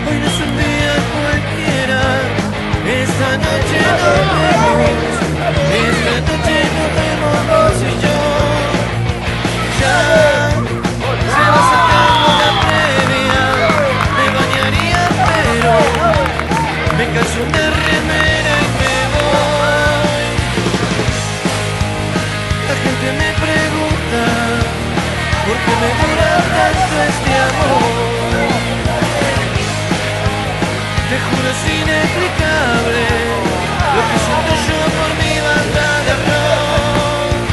Hoy no es un día cualquiera. Esta noche nos vemos. Esta noche nos vemos vos y yo. Ya se va sacando la previa. Me bañaría pero me calzo una remera y me voy. La gente me pregunta ¿por qué me dura tanto este amor? Te juro es inexplicable lo que siento yo por mi banda de rock.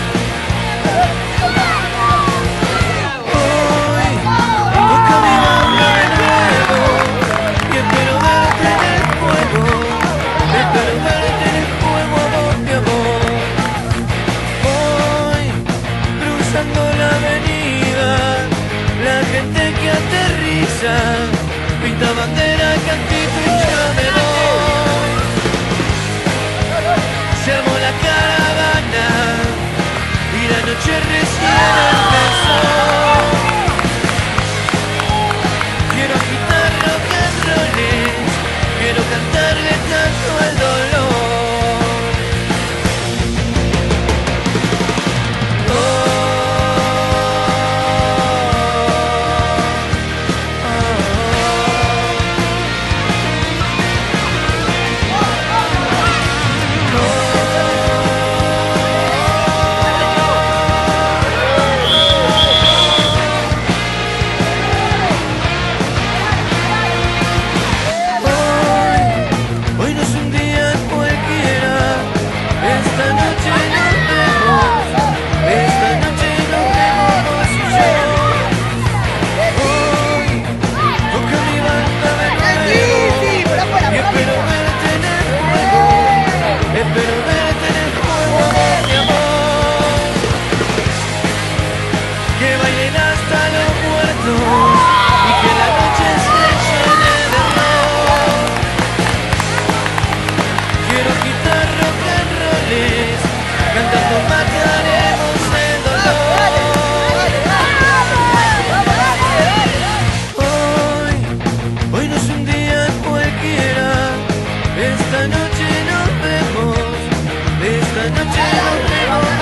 Hoy toca mi banda de nuevo y espero verte en el juego. Espero verte en el juego a vos mi amor. Voy cruzando la avenida, la gente que aterriza pinta bandera, cantito y ya me voy. Se armó la caravana y la noche recién empezó. Quiero agitar rock and rolls, quiero cantarle tanto al dolor. Hoy no es un día cualquiera. Esta noche nos vemos. Esta noche nos vemos vos y yo. Hoy toca mi banda de nuevo y espero verte en el juego. Espero verte en el juego, mi amor. Que bailen hasta los muertos y que la noche se llene de rock. Quiero quitar rock and rolls, cantando mataremos el dolor. Hoy no es un día cualquiera. Esta noche nos vemos. Esta noche nos vemos.